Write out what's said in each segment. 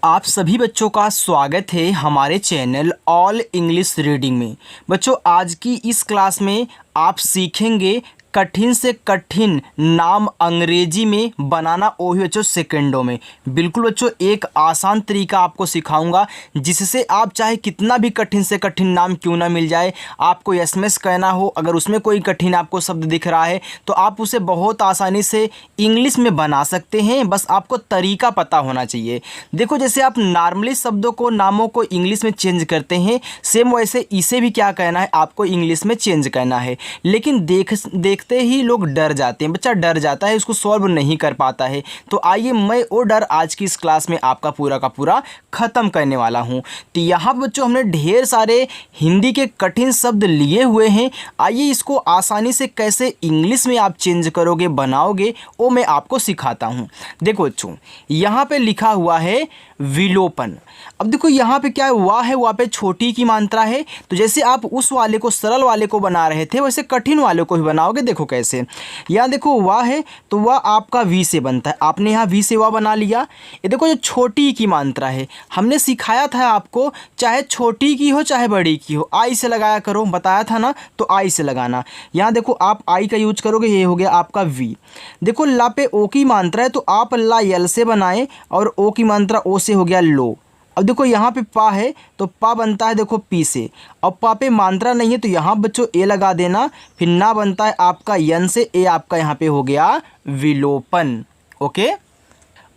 आप सभी बच्चों का स्वागत है हमारे चैनल ऑल इंग्लिश रीडिंग में। बच्चों, आज की इस क्लास में आप सीखेंगे कठिन से कठिन नाम अंग्रेजी में बनाना, वो भी बच्चों सेकंडों में। बिल्कुल बच्चों, एक आसान तरीका आपको सिखाऊंगा जिससे आप चाहे कितना भी कठिन से कठिन नाम क्यों ना मिल जाए, आपको एसएमएस कहना हो, अगर उसमें कोई कठिन आपको शब्द दिख रहा है तो आप उसे बहुत आसानी से इंग्लिश में बना सकते हैं। बस आपको तरीका पता होना चाहिए। देखो, जैसे आप नॉर्मली शब्दों को, नामों को इंग्लिश में चेंज करते हैं, सेम वैसे इसे भी क्या कहना है, आपको इंग्लिश में चेंज करना है। लेकिन देखते ही लोग डर जाते हैं, बच्चा डर जाता है, इसको सॉल्व नहीं कर पाता है। तो आइए, मैं वो डर आज की इस क्लास में आपका पूरा का पूरा ख़त्म करने वाला हूँ। तो यहाँ पर बच्चों हमने ढेर सारे हिंदी के कठिन शब्द लिए हुए हैं। आइए, इसको आसानी से कैसे इंग्लिश में आप चेंज करोगे, बनाओगे, वो मैं आपको सिखाता हूँ। देखो बच्चों, यहाँ पे लिखा हुआ है विलोपन। अब देखो यहाँ पे क्या है, वाह है, वहाँ पे छोटी की मात्रा है। तो जैसे आप उस वाले को, सरल वाले को बना रहे थे, वैसे कठिन वाले को भी बनाओगे। देखो कैसे, यहाँ देखो वाह है तो वाह आपका वी से बनता है, आपने यहाँ वी से वाह बना लिया। ये देखो जो छोटी की मात्रा है, हमने सिखाया था आपको, चाहे छोटी की हो चाहे बड़ी की हो, आई से लगाया करो, बताया था ना, तो आई से लगाना। यहाँ देखो आप आई का यूज करोगे, ये हो गया आपका वी। देखो ला पे ओ की मात्रा है तो आप ला यल से बनाएं, और ओ की मात्रा ओ से हो गया लो। अब देखो यहाँ पे पा है तो पा बनता है देखो पी से। अब पा पे मात्रा नहीं है तो यहाँ बच्चों ए लगा देना, फिर ना बनता है आपका यन से, ए आपका यहाँ पे हो गया विलोपन। ओके,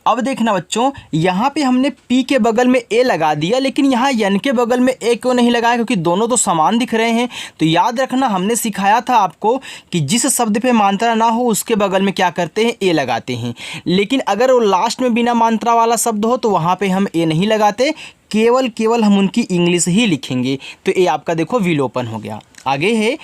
अब देखना बच्चों, यहाँ पे हमने पी के बगल में ए लगा दिया, लेकिन यहाँ यन के बगल में ए क्यों नहीं लगाया, क्योंकि दोनों तो समान दिख रहे हैं। तो याद रखना, हमने सिखाया था आपको कि जिस शब्द पे मात्रा ना हो उसके बगल में क्या करते हैं, ए लगाते हैं। लेकिन अगर वो लास्ट में बिना मात्रा वाला शब्द हो तो वहाँ पे हम ए नहीं लगाते, केवल हम उनकी इंग्लिश ही लिखेंगे। तो ए आपका देखो विलोपन हो गया। आगे है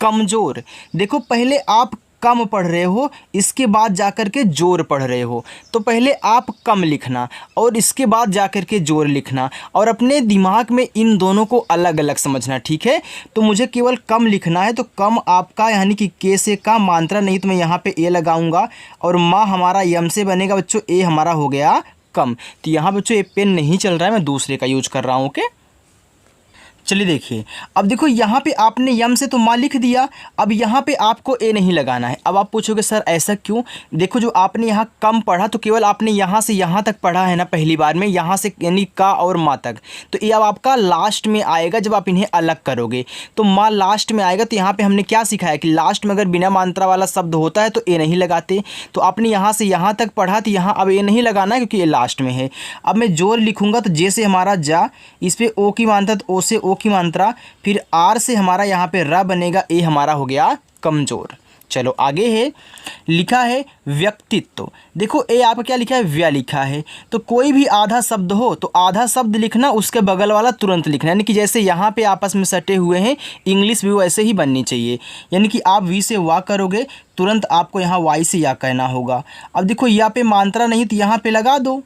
कमज़ोर। देखो पहले आप कम पढ़ रहे हो, इसके बाद जाकर के जोर पढ़ रहे हो, तो पहले आप कम लिखना और इसके बाद जाकर के जोर लिखना, और अपने दिमाग में इन दोनों को अलग अलग समझना, ठीक है। तो मुझे केवल कम लिखना है, तो कम आपका यानी कि के से का मात्रा नहीं, तो मैं यहाँ पे ए लगाऊंगा, और माँ हमारा यम से बनेगा बच्चों, ए हमारा हो गया कम। तो यहाँ बच्चों ये पेन नहीं चल रहा है, मैं दूसरे का यूज कर रहा हूँ। ओके, चलिए देखिए, अब देखो यहाँ पे आपने यम से तो माँ लिख दिया, अब यहाँ पे आपको ए नहीं लगाना है। अब आप पूछोगे सर ऐसा क्यों? देखो, जो आपने यहाँ कम पढ़ा तो केवल आपने यहाँ से यहाँ तक पढ़ा है ना, पहली बार में, यहाँ से यानी का और माँ तक। तो ये अब आपका लास्ट में आएगा, जब आप इन्हें अलग करोगे तो माँ लास्ट में आएगा। तो यहाँ पर हमने क्या सिखाया कि लास्ट में अगर बिना मात्रा वाला शब्द होता है तो ए नहीं लगाते। तो आपने यहाँ से यहाँ तक पढ़ा, तो यहाँ अब ए नहीं लगाना है क्योंकि ये लास्ट में है। अब मैं जोर लिखूँगा तो जे से हमारा जा, इस पर ओ की मात्रा तो ओ से ओ की मात्रा, फिर आर से हमारा यहाँ पे र बनेगा, ए हमारा हो गया कमजोर। चलो आगे है, लिखा है व्यक्तित्व। देखो ए आपका क्या लिखा है, व्य लिखा है। तो कोई भी आधा शब्द हो तो आधा शब्द लिखना, उसके बगल वाला तुरंत लिखना, यानी कि जैसे यहाँ पे आपस में सटे हुए हैं, इंग्लिश भी वैसे ही बननी चाहिए। यानी कि आप वी से वा करोगे, तुरंत आपको यहाँ वाई से या कहना होगा। अब देखो यहाँ पे मात्रा नहीं तो यहाँ पे लगा दो।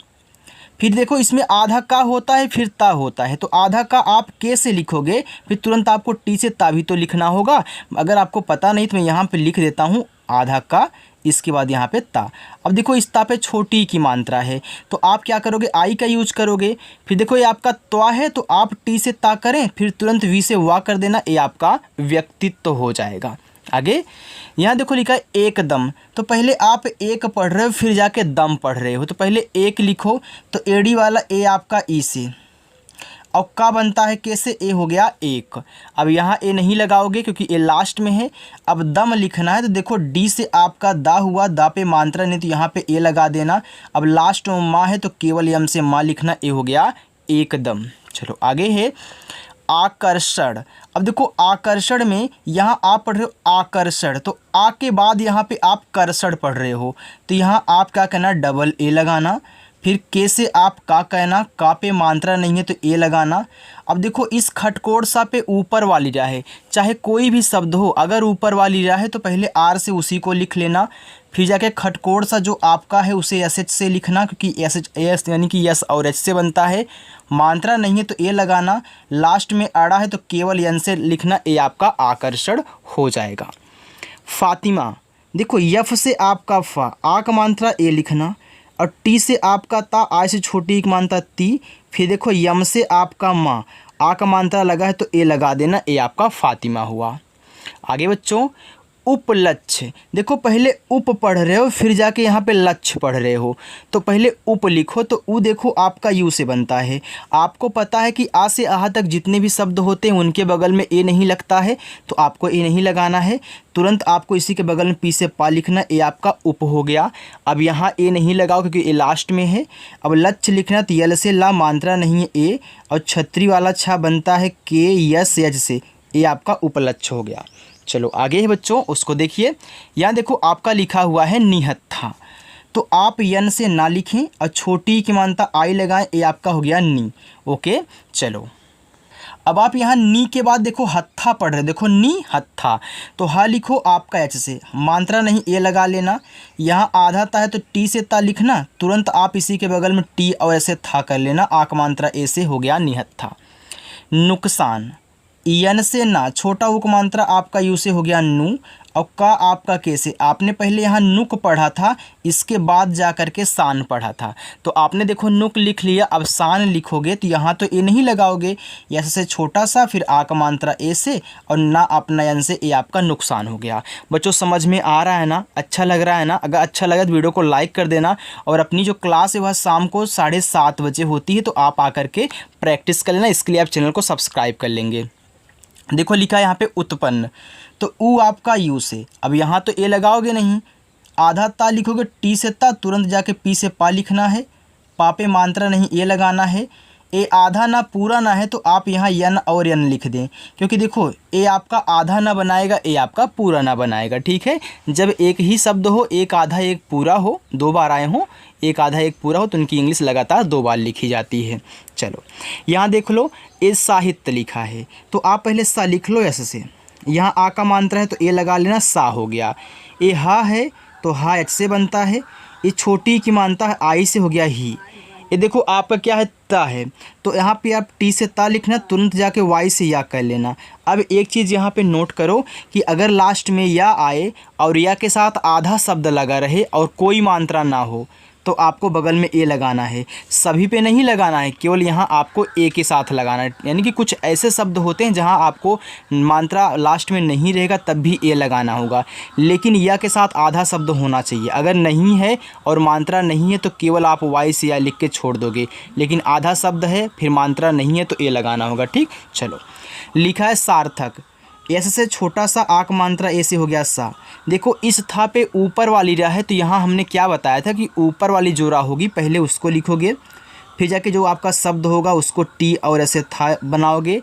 फिर देखो इसमें आधा का होता है, फिर ता होता है, तो आधा का आप के से लिखोगे, फिर तुरंत आपको टी से ता भी तो लिखना होगा। अगर आपको पता नहीं तो मैं यहाँ पे लिख देता हूँ आधा का, इसके बाद यहाँ पे ता। अब देखो इस ता पे छोटी की मात्रा है, तो आप क्या करोगे, आई का यूज करोगे। फिर देखो ये आपका त्वा है तो आप टी से ता करें, फिर तुरंत वी से वा कर देना, ये आपका व्यक्तित्व हो जाएगा। आगे यहाँ देखो लिखा है एकदम। तो पहले आप एक पढ़ रहे हो, फिर जाके दम पढ़ रहे हो, तो पहले एक लिखो, तो एडी वाला ए आपका ई से, और का बनता है कैसे, ए हो गया एक। अब यहाँ ए नहीं लगाओगे क्योंकि ए लास्ट में है। अब दम लिखना है, तो देखो डी से आपका दा हुआ, दा पे मात्रा नहीं तो यहाँ पे ए लगा देना। अब लास्ट में माँ है तो केवल यम से माँ लिखना, ए हो गया एकदम। चलो आगे है आकर्षण। अब देखो आकर्षण में यहाँ आप पढ़ रहे हो आकर्षण, तो आ के बाद यहाँ पे आप कर्षण पढ़ रहे हो, तो यहाँ आप क्या कहना, डबल ए लगाना। फिर के से आप का कहना, का पे मात्रा नहीं है तो ए लगाना। अब देखो इस खटकोड़ सा पे ऊपर वाली रा है, चाहे कोई भी शब्द हो, अगर ऊपर वाली रा है तो पहले आर से उसी को लिख लेना, फिर जाके खटकोड़ सा जो आपका है उसे एस एच से लिखना, क्योंकि एस एच एस यानी कि यस और एच से बनता है। मात्रा नहीं है तो ए लगाना, लास्ट में अड़ा है तो केवल यन से लिखना, ए आपका आकर्षण हो जाएगा। फातिमा। देखो यफ से आपका फा, आ का मात्रा ए लिखना, और टी से आपका ता, आय से छोटी एक मानता ती, फिर देखो यम से आपका माँ, आ का मात्रा लगा है तो ए लगा देना, ए आपका फातिमा हुआ। आगे बच्चों उपलक्ष्य, देखो पहले उप पढ़ रहे हो फिर जाके यहाँ पे लक्ष्य पढ़ रहे हो, तो पहले उप लिखो, तो उ देखो आपका यू से बनता है। आपको पता है कि आ से आह तक जितने भी शब्द होते हैं उनके बगल में ए नहीं लगता है, तो आपको ए नहीं लगाना है। तुरंत आपको इसी के बगल में पी से पा लिखना, ए आपका उप हो गया। अब यहाँ ए नहीं लगाओ क्योंकि ए लास्ट में है। अब लक्ष्य लिखना, तो यल से ला मात्रा नहीं है ए, और छतरी वाला छा बनता है के यस यज से, ए आपका उपलक्ष्य हो गया। चलो आगे है बच्चों, उसको देखिए। यहाँ देखो आपका लिखा हुआ है निहत्था, तो आप यन से ना लिखें और छोटी की मानता आई लगाएं, ये आपका हो गया नी। ओके चलो, अब आप यहाँ नी के बाद देखो हत्था पढ़ रहे, देखो नी हत्था, तो हा लिखो आपका एच से, मात्रा नहीं ए लगा लेना। यहाँ आधा ता है तो टी से ता लिखना, तुरंत आप इसी के बगल में टी और ऐसे था कर लेना, आक मात्रा ए से हो गया निहत्था। नुकसान, यन से ना, छोटा उक मात्रा आपका यू से हो गया नू, और का आपका के से। आपने पहले यहाँ नुक पढ़ा था, इसके बाद जा कर के सान पढ़ा था, तो आपने देखो नुक लिख लिया, अब सान लिखोगे तो यहाँ तो ए नहीं लगाओगे, ऐसे से छोटा सा, फिर आ का मात्रा ए से, और ना अपना यन से, ए आपका नुकसान हो गया। बच्चों समझ में आ रहा है ना, अच्छा लग रहा है ना? अगर अच्छा लगा तो वीडियो को लाइक कर देना, और अपनी जो क्लास है वह शाम को 7:30 बजे होती है, तो आप आकर के प्रैक्टिस कर लेना, इसके लिए आप चैनल को सब्सक्राइब कर लेंगे। देखो लिखा है यहाँ पे उत्पन्न, तो ऊ आपका यू से, अब यहाँ तो ए लगाओगे नहीं, आधा ता लिखोगे, टी से ता, तुरंत जाके पी से पा लिखना है, पा पे मात्रा नहीं ए लगाना है। ए आधा ना पूरा ना है, तो आप यहाँ यन और यन लिख दें, क्योंकि देखो ए आपका आधा ना बनाएगा, ए आपका पूरा ना बनाएगा। ठीक है, जब एक ही शब्द हो, एक आधा एक पूरा हो, दो बार आए हों, एक आधा एक पूरा हो, तो उनकी इंग्लिश लगातार 2 बार लिखी जाती है। चलो यहाँ देख लो, ए साहित्य लिखा है, तो आप पहले सा लिख लो ऐसे से, यहाँ आ का मात्रा है तो ए लगा लेना, सा हो गया। ए हा है तो हा एच से बनता है, ये छोटी की मानता है आई से हो गया ही। ये देखो आपका क्या है, ता है, तो यहाँ पे आप टी से ता लिखना, तुरंत जाके वाई से या कर लेना। अब एक चीज़ यहाँ पे नोट करो कि अगर लास्ट में या आए और या के साथ आधा शब्द लगा रहे और कोई मात्रा ना हो, तो आपको बगल में ए लगाना है, सभी पे नहीं लगाना है, केवल यहाँ आपको ए के साथ लगाना है। यानी कि कुछ ऐसे शब्द होते हैं जहाँ आपको मात्रा लास्ट में नहीं रहेगा तब भी ए लगाना होगा, लेकिन या के साथ आधा शब्द होना चाहिए। अगर नहीं है और मात्रा नहीं है तो केवल आप वाई से या लिख के छोड़ दोगे, लेकिन आधा शब्द है फिर मात्रा नहीं है तो ए लगाना होगा। ठीक, चलो लिखा है सार्थक, ऐसे से छोटा सा आक मात्रा ऐसे हो गया सा। देखो इस था पे ऊपर वाली रा है, तो यहाँ हमने क्या बताया था कि ऊपर वाली जो रा होगी पहले उसको लिखोगे, फिर जाके जो आपका शब्द होगा उसको टी और ऐसे था बनाओगे,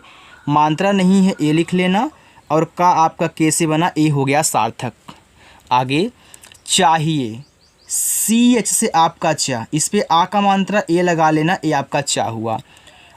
मात्रा नहीं है ए लिख लेना, और का आपका के से बना, ए हो गया सार्थक। आगे चाहिए, सी एच से आपका चा, इस पे आ का मात्रा ए लगा लेना, ए आपका चा हुआ।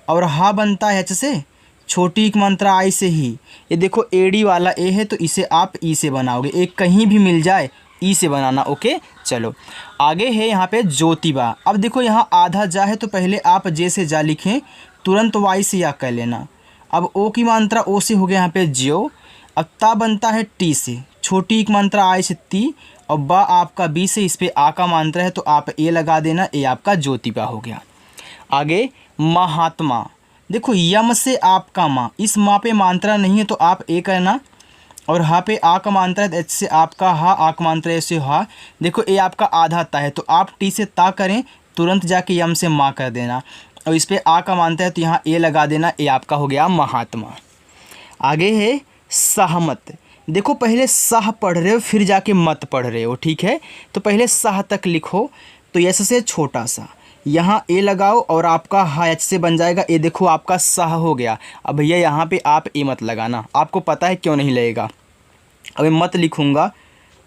और हा बनता है एच से, छोटी एक मात्रा आई से ही, ये देखो एडी वाला ए है तो इसे आप ई से बनाओगे, एक कहीं भी मिल जाए ई से बनाना। ओके चलो आगे है यहाँ पे ज्योतिबा। अब देखो यहाँ आधा जा है तो पहले आप जे से जा लिखें, तुरंत वाई से या कर लेना। अब ओ की मात्रा ओ से हो गया यहाँ पे ज्यो। अब ता बनता है टी से, छोटी एक मात्रा आई से ती, और बा आपका बी से, इस पर आ का मात्रा है तो आप ए लगा देना, ए आपका ज्योतिबा हो गया। आगे महात्मा, देखो यम से आपका माँ, इस माँ पे मात्रा नहीं है तो आप ए करना, और हा पे आ का मात्रा है एच से आपका हा, आ का मात्रा ऐसे हा। देखो ए आपका आधा ता है तो आप टी से ता करें, तुरंत जाके यम से माँ कर देना, और इस पे आ का मात्रा है तो यहाँ ए लगा देना, ए आपका हो गया महात्मा। आगे है सहमत, देखो पहले सह पढ़ रहे हो फिर जाके मत पढ़ रहे हो, ठीक है, तो पहले सह तक लिखो, तो ऐसे से छोटा सा यहाँ ए लगाओ और आपका हा एच से बन जाएगा, ए देखो आपका सह हो गया। अब भैया यहाँ पे आप ए मत लगाना, आपको पता है क्यों नहीं लगेगा। अब मत लिखूँगा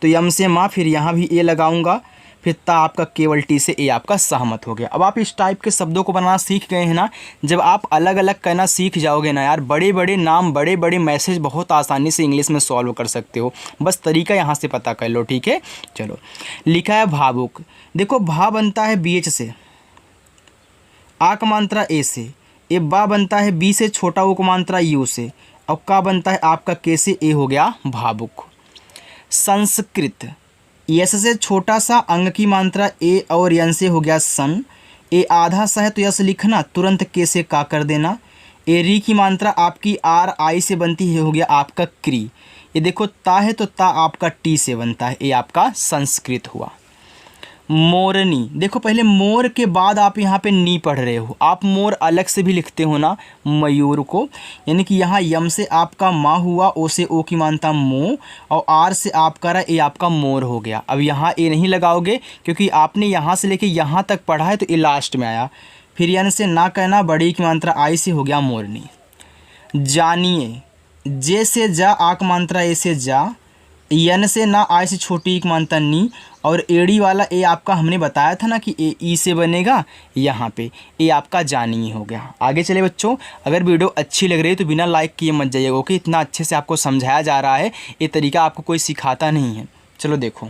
तो यम से माँ, फिर यहाँ भी ए लगाऊंगा, फिर ता आपका केवल टी से, ए आपका सहमत हो गया। अब आप इस टाइप के शब्दों को बनाना सीख गए हैं ना, जब आप अलग अलग करना सीख जाओगे ना यार, बड़े बड़े नाम, बड़े बड़े मैसेज बहुत आसानी से इंग्लिश में सॉल्व कर सकते हो, बस तरीका यहाँ से पता कर लो। ठीक है, चलो लिखा है भावुक, देखो भा बनता है बी एच से, आ का मात्रा ए से, ए बा बनता है बी से, छोटा ओ का मात्रा यू से, और का बनता है आपका के से, ए हो गया भावुक। संस्कृत, यस से छोटा सा अंग की मात्रा ए और यन से हो गया सन। ए आधा सा है तो यस लिखना, तुरंत के से का कर देना। ए री की मात्रा आपकी आर आई से बनती है, हो गया आपका क्री। ये देखो ता है तो ता आपका टी से बनता है, ये आपका संस्कृत हुआ। मोरनी, देखो पहले मोर के बाद आप यहाँ पे नी पढ़ रहे हो, आप मोर अलग से भी लिखते हो ना मयूर को, यानी कि यहाँ यम से आपका माँ हुआ, ओ से ओ की मानता मो, और आर से आपका रहा ए आपका मोर हो गया। अब यहाँ ए नहीं लगाओगे क्योंकि आपने यहाँ से लेके यहाँ तक पढ़ा है तो ए लास्ट में आया। फिर यन से ना कहना, बड़ी की मात्रा आई से हो गया मोरनी। जानिए, जे से जा आक मात्रा ए से जा, यन से ना आय से छोटी एक मात्रा नी, और एड़ी वाला ए आपका हमने बताया था ना कि ए ई से बनेगा, यहाँ पे ए आपका जानी हो गया। आगे चले बच्चों, अगर वीडियो अच्छी लग रही है तो बिना लाइक किए मत जाइएगा, ओके। इतना अच्छे से आपको समझाया जा रहा है, ये तरीका आपको कोई सिखाता नहीं है। चलो देखो,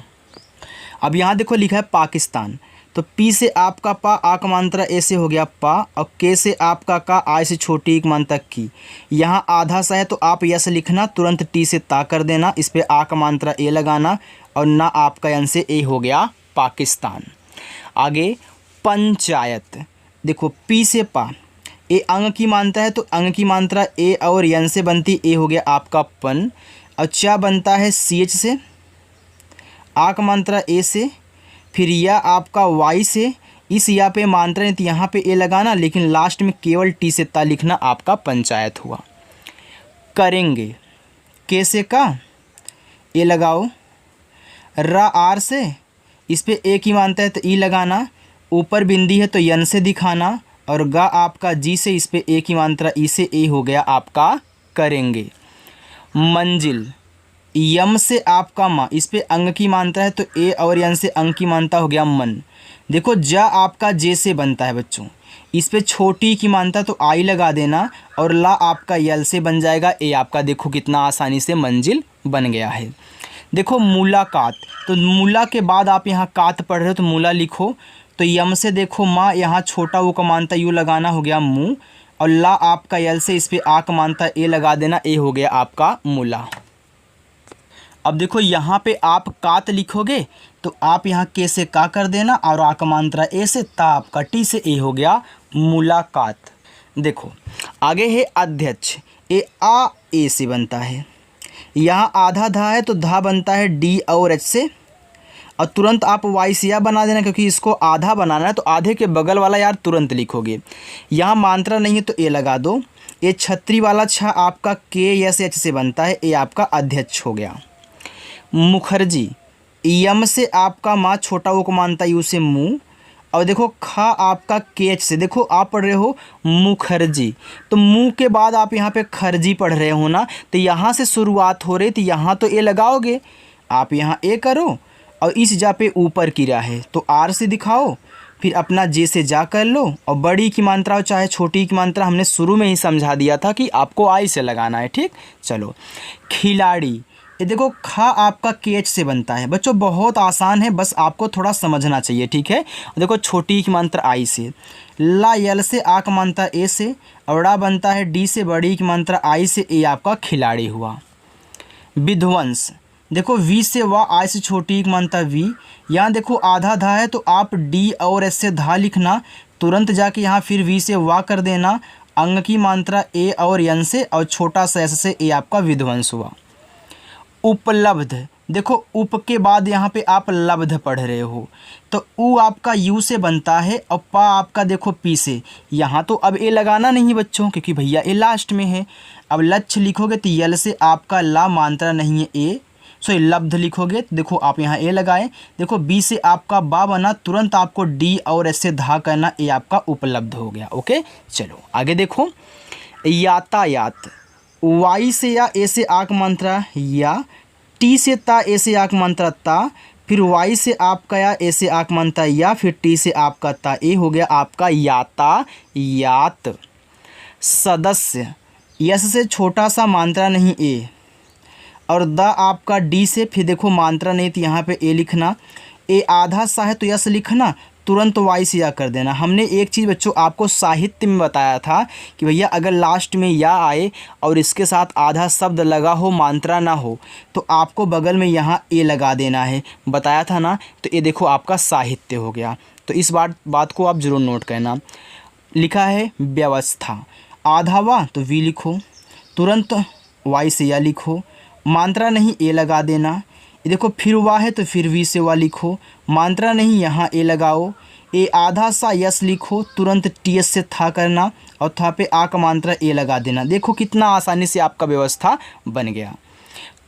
अब यहाँ देखो लिखा है पाकिस्तान, तो पी से आपका पा आक मात्रा ए से हो गया पा, और के से आपका का आय से छोटी एक मात्रा की। यहाँ आधा सा है तो आप यस लिखना, तुरंत टी से ता कर देना, इस पे आक मात्रा ए लगाना, और ना आपका यन से ए हो गया पाकिस्तान। आगे पंचायत, देखो पी से पा, ए अंग की मात्रा है तो अंग की मात्रा ए और यन से बनती, ए हो गया आपका पन। और चा बनता है सी एच से, आक मात्रा ए से, फिर या आपका वाई से, इस या पे मात्रा नहीं तो यहाँ पे ए लगाना, लेकिन लास्ट में केवल टी से ता लिखना, आपका पंचायत हुआ। करेंगे, के से का ए लगाओ, रा आर से, इस पे ए की मात्रा है तो ई लगाना, ऊपर बिंदी है तो यन से दिखाना, और गा आपका जी से, इस पे ए की मात्रा ई से, ए हो गया आपका करेंगे। मंजिल, यम से आपका माँ, इस पे अंग की मात्रा है तो ए और यन से अंग की मात्रा हो गया मन। देखो जा आपका जे से बनता है बच्चों, इस पे छोटी की मात्रा तो आई लगा देना, और ला आपका यल से बन जाएगा, ए आपका देखो कितना आसानी से मंजिल बन गया है। देखो मुलाकात, तो मूला के बाद आप यहाँ कात पढ़ रहे हो तो मूला लिखो, तो यम से देखो माँ, यहाँ छोटा वो का मानता यू लगाना, हो गया मुँह, और ला आपका यल से, इस पे आ का मानता ए लगा देना, ए हो गया आपका मूला। अब देखो यहाँ पे आप कात लिखोगे तो आप यहाँ के से का कर देना, और आ का मात्रा ए से, ता आपका टी से, ए हो गया मुलाकात। देखो आगे है अध्यक्ष, ए आ ए से बनता है, यहाँ आधा धा है तो धा बनता है डी और एच से, और तुरंत आप वाई से या बना देना, क्योंकि इसको आधा बनाना है तो आधे के बगल वाला यार तुरंत लिखोगे। यहाँ मात्रा नहीं है तो ए लगा दो। ये छत्री वाला छा आपका के एस एच से बनता है, ए आपका अध्यक्ष हो गया। मुखर्जी, यम से आपका माँ छोटा वो को मानता यू से मुँह, और देखो खा आपका के एच से, देखो आप पढ़ रहे हो मुखर्जी, तो मुँह के बाद आप यहाँ पे खर्जी पढ़ रहे हो ना, तो यहाँ से शुरुआत हो रही, तो यहाँ तो ए लगाओगे, आप यहाँ ए करो, और इस जा पे ऊपर किया है तो आर से दिखाओ, फिर अपना जे से जा कर लो, और बड़ी की मात्रा चाहे छोटी की मात्रा हमने शुरू में ही समझा दिया था कि आपको आई से लगाना है, ठीक। चलो खिलाड़ी, ये देखो खा आपका के एच से बनता है बच्चों, बहुत आसान है, बस आपको थोड़ा समझना चाहिए, ठीक है। देखो छोटी की मात्रा आई से, ला यल से आ का मात्रा ए से, औड़ा बनता है डी से, बड़ी की मात्रा आई से, ए आपका खिलाड़ी हुआ। विध्वंस, देखो वी से वाह, आई से छोटी की मात्रा वी, यहाँ देखो आधा धा है तो आप डी और एस से धा लिखना, तुरंत जाके यहाँ फिर वी से वाह कर देना, अंग की मात्रा ए और यन से, और छोटा सा एस से, ए आपका विध्वंस हुआ। उपलब्ध, देखो उप के बाद यहाँ पे आप लब्ध पढ़ रहे हो, तो उ आपका यू से बनता है, और पा आपका देखो पी से, यहाँ तो अब ए लगाना नहीं बच्चों क्योंकि भैया ए लास्ट में है। अब लक्ष्य लिखोगे तो यल से आपका ला मात्रा नहीं है ए, सो लब्ध लिखोगे तो देखो आप यहाँ ए लगाएं, देखो बी से आपका बा बना, तुरंत आपको डी और एस से धा करना, ए आपका उपलब्ध हो गया, ओके। चलो आगे देखो यातायात, वाई से या ए से आक मात्रा या, टी से ता ए से आक मात्रा ता, फिर वाई से आपका या ए से आक मात्रा या, फिर टी से आपका ता, ए हो गया आपका यातायात। सदस्य, यस से छोटा सा मात्रा नहीं ए, और द आपका डी से, फिर देखो मात्रा नहीं तो यहाँ पे ए लिखना, ए आधा सा है तो यस लिखना, तुरंत वाई से या कर देना। हमने एक चीज़ बच्चों आपको साहित्य में बताया था कि भैया अगर लास्ट में या आए और इसके साथ आधा शब्द लगा हो, मात्रा ना हो, तो आपको बगल में यहाँ ए लगा देना है, बताया था ना। तो ये देखो आपका साहित्य हो गया। तो इस बात को आप ज़रूर नोट करना। लिखा है व्यवस्था, आधा वा तो वी लिखो, तुरंत वाई से या लिखो, मात्रा नहीं ए लगा देना। ये देखो फिर वाह है तो फिर वी से वा लिखो, मात्रा नहीं यहाँ ए लगाओ, ए आधा सा यस लिखो, तुरंत टी एस से था करना और था पे आ का मात्रा ए लगा देना। देखो कितना आसानी से आपका व्यवस्था बन गया।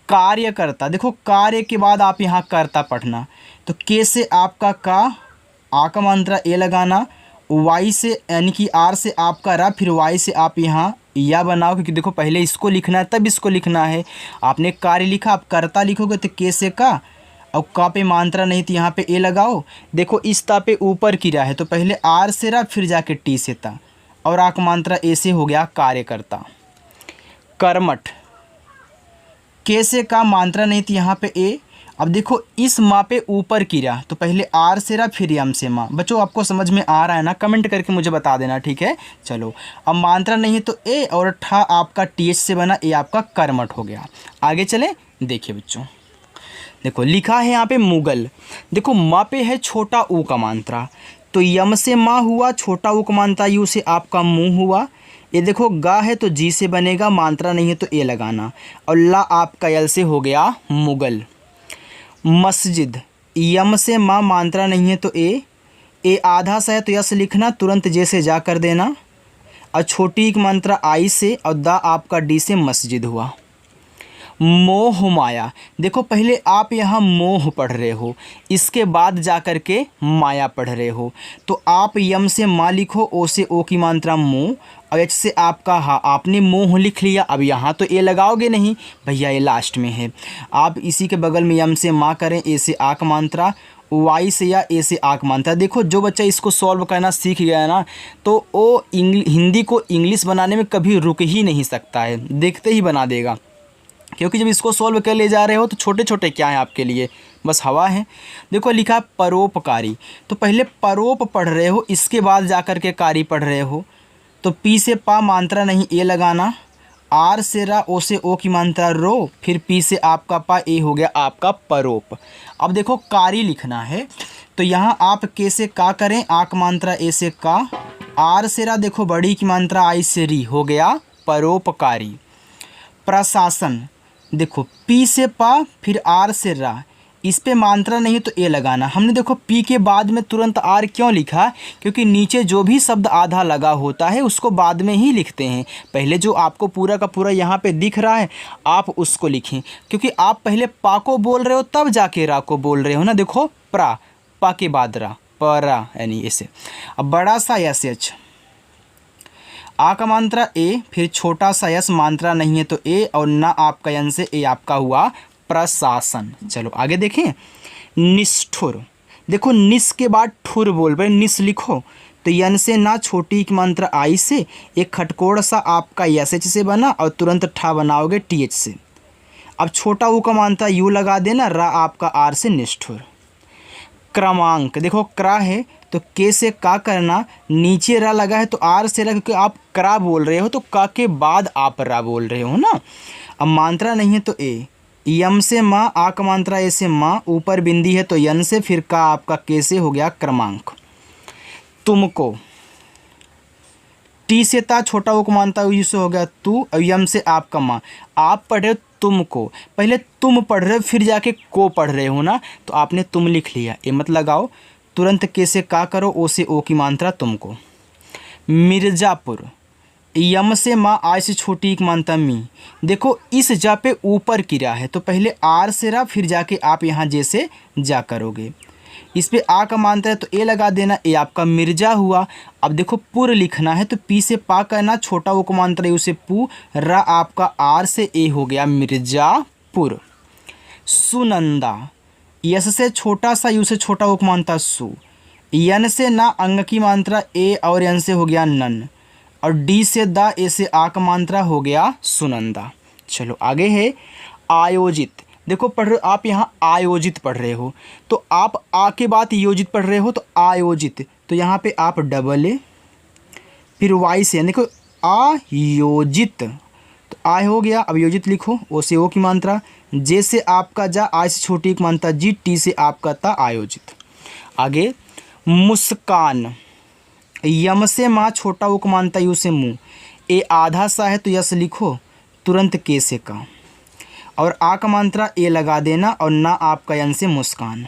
कार्यकर्ता, देखो कार्य के बाद आप यहाँ कर्ता पढ़ना, तो के से आपका का, आ का मात्रा ए लगाना, वाई से यानी कि आर से आपका रा, फिर वाई से आप यहाँ या बनाओ, क्योंकि देखो पहले इसको लिखना है तब इसको लिखना है। आपने कार्य लिखा, आप कर्ता लिखोगे तो के से का, और का पे मात्रा नहीं तो यहाँ पे ए लगाओ। देखो इस ता पे ऊपर की रा है तो पहले आर से रा फिर जाके टी से ता, और आ का मात्रा ए से हो गया कार्यकर्ता। कर्मठ, के से का, मात्रा नहीं थी यहाँ पे ए। अब देखो इस माँ पे ऊपर की रा तो पहले आर से रा फिर यम से माँ। बच्चों आपको समझ में आ रहा है ना? कमेंट करके मुझे बता देना, ठीक है। चलो अब मात्रा नहीं है तो ए, और ठा आपका टी एच से बना, ए आपका कर्मठ हो गया। आगे चले, देखिए बच्चों, देखो लिखा है यहाँ पे मुगल। देखो माँ पे है छोटा ऊ का मात्रा, तो यम से माँ हुआ, छोटा ऊ का मात्रा यू से आपका मुँह हुआ। ये देखो गा है तो जी से बनेगा, मात्रा नहीं है तो ए लगाना, और ला आपका यल से हो गया मुगल। मस्जिद, यम से माँ, मात्रा नहीं है तो ए आधा सा है तो यस लिखना, तुरंत जे से जा कर देना, और छोटी की मात्रा आई से, और दा आपका डी से मस्जिद हुआ। मोह माया, देखो पहले आप यहाँ मोह पढ़ रहे हो, इसके बाद जा कर के माया पढ़ रहे हो, तो आप यम से माँ लिखो, ओ से ओ की मात्रा मोह, और एच से आपका हा, आपने मोह लिख लिया। अब यहाँ तो ए लगाओगे नहीं भैया, ये लास्ट में है। आप इसी के बगल में यम से माँ करें, ए से आ का मात्रा, वाई से या ए से आ का मात्रा। देखो जो बच्चा इसको सॉल्व करना सीख गया है ना, तो वो हिंदी को इंग्लिश बनाने में कभी रुक ही नहीं सकता है, देखते ही बना देगा। क्योंकि जब इसको सॉल्व कर ले जा रहे हो तो छोटे छोटे क्या हैं आपके लिए, बस हवा है। देखो लिखा है परोपकारी, तो पहले परोप पढ़ रहे हो, इसके बाद जा कर के कारी पढ़ रहे हो, तो पी से पा, मात्रा नहीं ए लगाना, आर से रा, ओ से ओ की मात्रा रो, फिर पी से आपका पा, ए हो गया आपका परोप। अब देखो कारी लिखना है, तो यहाँ आप के से का करें, आ की मात्रा ए से का, आर से रा, देखो बड़ी की मात्रा आई से री, हो गया परोपकारी। प्रशासन, देखो पी से पा फिर आर से रा, इस पे मात्रा नहीं तो ए लगाना। हमने देखो पी के बाद में तुरंत आर क्यों लिखा, क्योंकि नीचे जो भी शब्द आधा लगा होता है उसको बाद में ही लिखते हैं। पहले जो आपको पूरा का पूरा यहाँ पे दिख रहा है आप उसको लिखें, क्योंकि आप पहले पा को बोल रहे हो तब जाके रा को बोल रहे हो ना। देखो प्रा, पा के बाद रा, परा, यानी ऐसे। अब बड़ा सा यस एच, आ का मात्रा ए, फिर छोटा सा यस, मात्रा नहीं है तो ए, और ना आपका यन से ए आपका हुआ प्रशासन। चलो आगे देखें। निष्ठुर, देखो निस के बाद ठुर बोल रहे, निस लिखो, तो यन से ना, छोटी की मात्रा आई से, एक खटकोड़ सा आपका यस एच से बना, और तुरंत ठा बनाओगे टी एच से। अब छोटा ऊ का मात्रा यू लगा देना, रा आपका आर से निष्ठुर। क्रमांक, देखो क्रा है तो के से का करना, नीचे रा लगा है तो आर से रा, क्योंकि आप क्रा बोल रहे हो तो का के बाद आप रा बोल रहे हो ना। अब मात्रा नहीं है तो ए, यम से माँ, आ का मात्रा ए से माँ, ऊपर बिंदी है तो यन से, फिर का आपका के से हो गया क्रमांक। तुमको, टी से ता, छोटा वो को मानता यू से हो गया तू, और यम से आपका माँ। आप पढ़ रहे हो तुमको, पहले तुम पढ़ रहे हो फिर जाके को पढ़ रहे हो ना, तो आपने तुम लिख लिया, ए मत लगाओ, तुरंत के से का करो, ओ से ओ की मात्रा तुमको। मिर्ज़ापुर, यम से माँ, आई से छोटी एक मात्रा मी। देखो इस जा पे ऊपर की रा है तो पहले आर से रा, फिर जाके आप यहाँ जैसे जा करोगे। इस पे आ का मात्रा है तो ए लगा देना, ए आपका मिर्जा हुआ। अब देखो पुर लिखना है तो पी से पा करना, छोटा वो को मात्रा उसे पू, रा आपका आर से ए हो गया मिर्जापुर। सुनंदा, यस से छोटा सा, यू से छोटा वो को मात्रा सु, यन से ना, अंग की मात्रा ए, और यन से हो गया नन, और डी से दा, ए से आ का मात्रा हो गया सुनंदा। चलो आगे है आयोजित, देखो पढ़ रहे हो आप यहाँ आयोजित पढ़ रहे हो, तो आप आ के बाद योजित पढ़ रहे हो तो आयोजित, तो यहाँ पे आप डबल ए फिर वाई से, देखो आयोजित, तो आय हो गया। अब योजित लिखो, ओ से ओ की मात्रा, जे से आपका जा, आय से छोटी की मात्रा जी, टी से आपका ता, आयोजित। आगे मुस्कान, यम से माँ, छोटा ओ की मात्रा यू से मुँह, ए आधा सा है तो यस लिखो, तुरंत के से का, और आ का मात्रा ए लगा देना, और ना आपका यन से मुस्कान।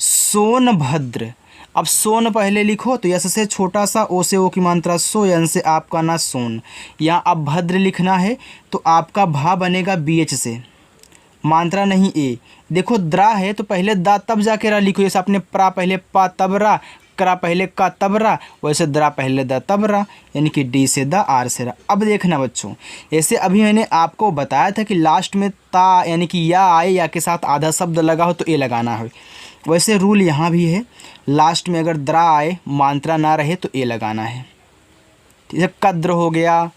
सोनभद्र, अब सोन पहले लिखो तो यस से छोटा सा, ओ से ओ की मात्रा सो, यन से आपका ना सोन। यहाँ अब भद्र लिखना है तो आपका भा बनेगा बी एच से, मात्रा नहीं ए। देखो द्रा है तो पहले दा तब जाके रा लिखो, जैसे आपने प्रा पहले पा तब रा, करा पहले का तब रा, वैसे द्रा पहले दा तब रा, यानी कि डी से दा, आर से रा। अब देखना बच्चों, ऐसे अभी मैंने आपको बताया था कि लास्ट में ता यानी कि या आए, या के साथ आधा शब्द लगा हो तो ए लगाना है, वैसे रूल यहाँ भी है, लास्ट में अगर द्रा आए मात्रा ना रहे तो ए लगाना है। ठीक है, कद्र हो गया,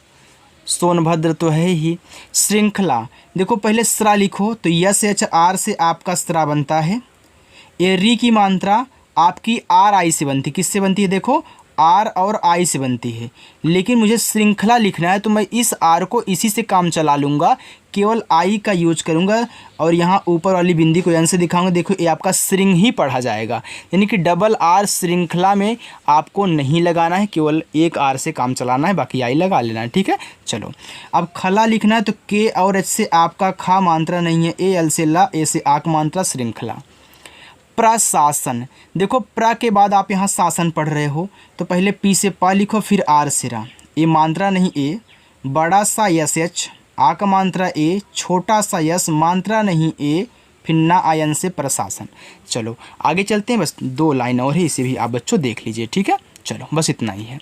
सोनभद्र तो है ही। श्रृंखला, देखो पहले स्रा लिखो तो यस एच आर से आपका स्रा बनता है, ये री की मात्रा आपकी आर आई से बनती है, किससे बनती है, देखो आर और आई से बनती है, लेकिन मुझे श्रृंखला लिखना है तो मैं इस आर को इसी से काम चला लूँगा, केवल आई का यूज करूँगा, और यहाँ ऊपर वाली बिंदी को एन से दिखाऊंगा। देखो ये आपका श्रृंग ही पढ़ा जाएगा, यानी कि डबल आर श्रृंखला में आपको नहीं लगाना है, केवल एक आर से काम चलाना है, बाकी आई लगा लेना है। ठीक है, चलो अब खला लिखना है तो के और एच से आपका खा मात्रा नहीं है, ए एल से ला, ए से आक मात्रा, श्रृंखला। प्रशासन, देखो प्र के बाद आप यहाँ शासन पढ़ रहे हो तो पहले पी से पा लिखो, फिर आर से रा, ये मात्रा नहीं ए, बड़ा सा यस एच, आ का मात्रा ए, छोटा सा यस, मात्रा नहीं ए, फिर ना आयन से प्रशासन। चलो आगे चलते हैं, बस 2 लाइन और है, इसे भी आप बच्चों देख लीजिए। ठीक है, चलो बस इतना ही है।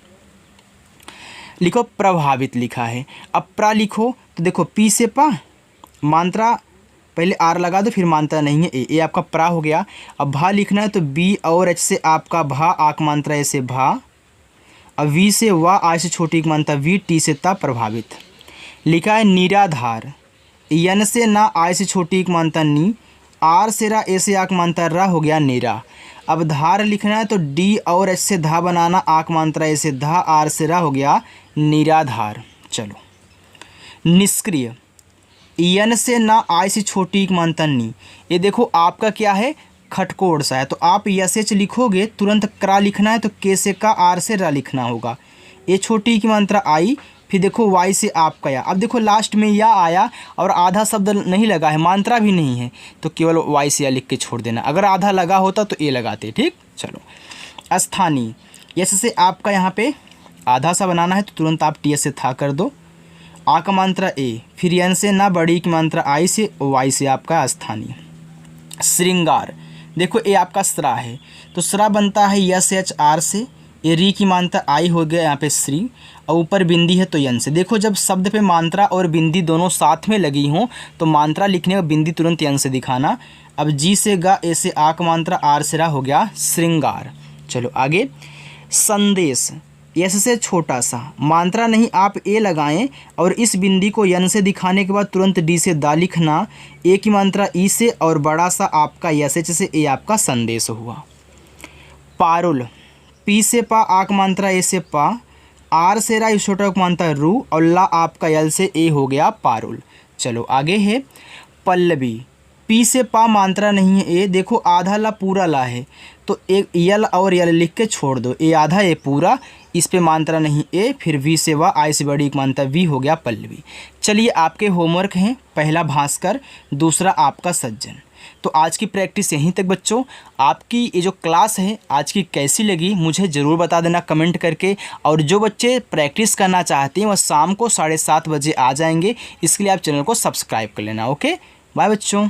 लिखो प्रभावित लिखा है, अब प्रा लिखो तो देखो पी से पा, मात्रा पहले आर लगा दो, फिर मात्रा नहीं है ए, आपका प्रा हो गया। अब भा लिखना है तो बी और एच से आपका भा, आक मात्रा ए से भा, अब वी से वा, आई से छोटी की मात्रा वी, टी से ता, प्रभावित। लिखा है निराधार, यन से ना, आई से छोटी की मात्रा नी, आर से रा, ए से आक मात्रा रा, हो गया निरा। अब धार लिखना है तो डी और एच से धा बनाना, आक मात्रा ए से धा, आर से रा, हो गया निराधार। चलो निष्क्रिय, यन से ना, आई से छोटी की मात्रा नी, ये देखो आपका क्या है, खटकोड़ सा है, तो आप यस एच लिखोगे, तुरंत करा लिखना है तो के से का, आर से रा लिखना होगा, ये छोटी की मात्रा आई, फिर देखो वाई से आपका या। अब देखो लास्ट में या आया और आधा शब्द नहीं लगा है, मात्रा भी नहीं है, तो केवल वाई से या लिख के छोड़ देना, अगर आधा लगा होता तो ए लगाते। ठीक, चलो स्थानीय, यस से आपका यहाँ पे आधा सा बनाना है तो तुरंत आप टी एस से था कर दो, आ का मात्रा ए, फिर एन से ना, बड़ी की मात्रा आई से, वाई से आपका स्थानीय। श्रृंगार, देखो ए आपका स्रा है तो स्रा बनता है यस एच आर से, ए री की मात्रा आई हो गया यहाँ पे श्री, और ऊपर बिंदी है तो यन से। देखो जब शब्द पे मात्रा और बिंदी दोनों साथ में लगी हों तो मात्रा लिखने में बिंदी तुरंत यन से दिखाना। अब जी से गा, ए से आक मात्रा, आर से रा, हो गया श्रृंगार। चलो आगे संदेश, यस से छोटा सा, मात्रा नहीं आप ए लगाएं, और इस बिंदी को यन से दिखाने के बाद तुरंत डी से दा लिखना, ए की मात्रा ई से, और बड़ा सा आपका यस एच से, ए आपका संदेश हुआ। पारुल, पी से पा, आक मात्रा ए से पा, आर से रा, छोटा मात्रा रू, और ला आपका यल से ए, हो गया पारुल। चलो आगे है पल्लवी, पी से पा मात्रा नहीं है ए, देखो आधा ला पूरा ला है तो एक यल और यल लिख के छोड़ दो, ए आधा ए पूरा, इस पे मात्रा नहीं ए, फिर वी से वा, आई से बड़ी एक मात्रा वी, हो गया पल्लवी। चलिए आपके होमवर्क हैं, पहला भास्कर, दूसरा आपका सज्जन। तो आज की प्रैक्टिस यहीं तक बच्चों। आपकी ये जो क्लास है आज की कैसी लगी मुझे ज़रूर बता देना कमेंट करके, और जो बच्चे प्रैक्टिस करना चाहते हैं वह शाम को 7:30 बजे आ जाएंगे, इसके लिए आप चैनल को सब्सक्राइब कर लेना। ओके, बाय बच्चों।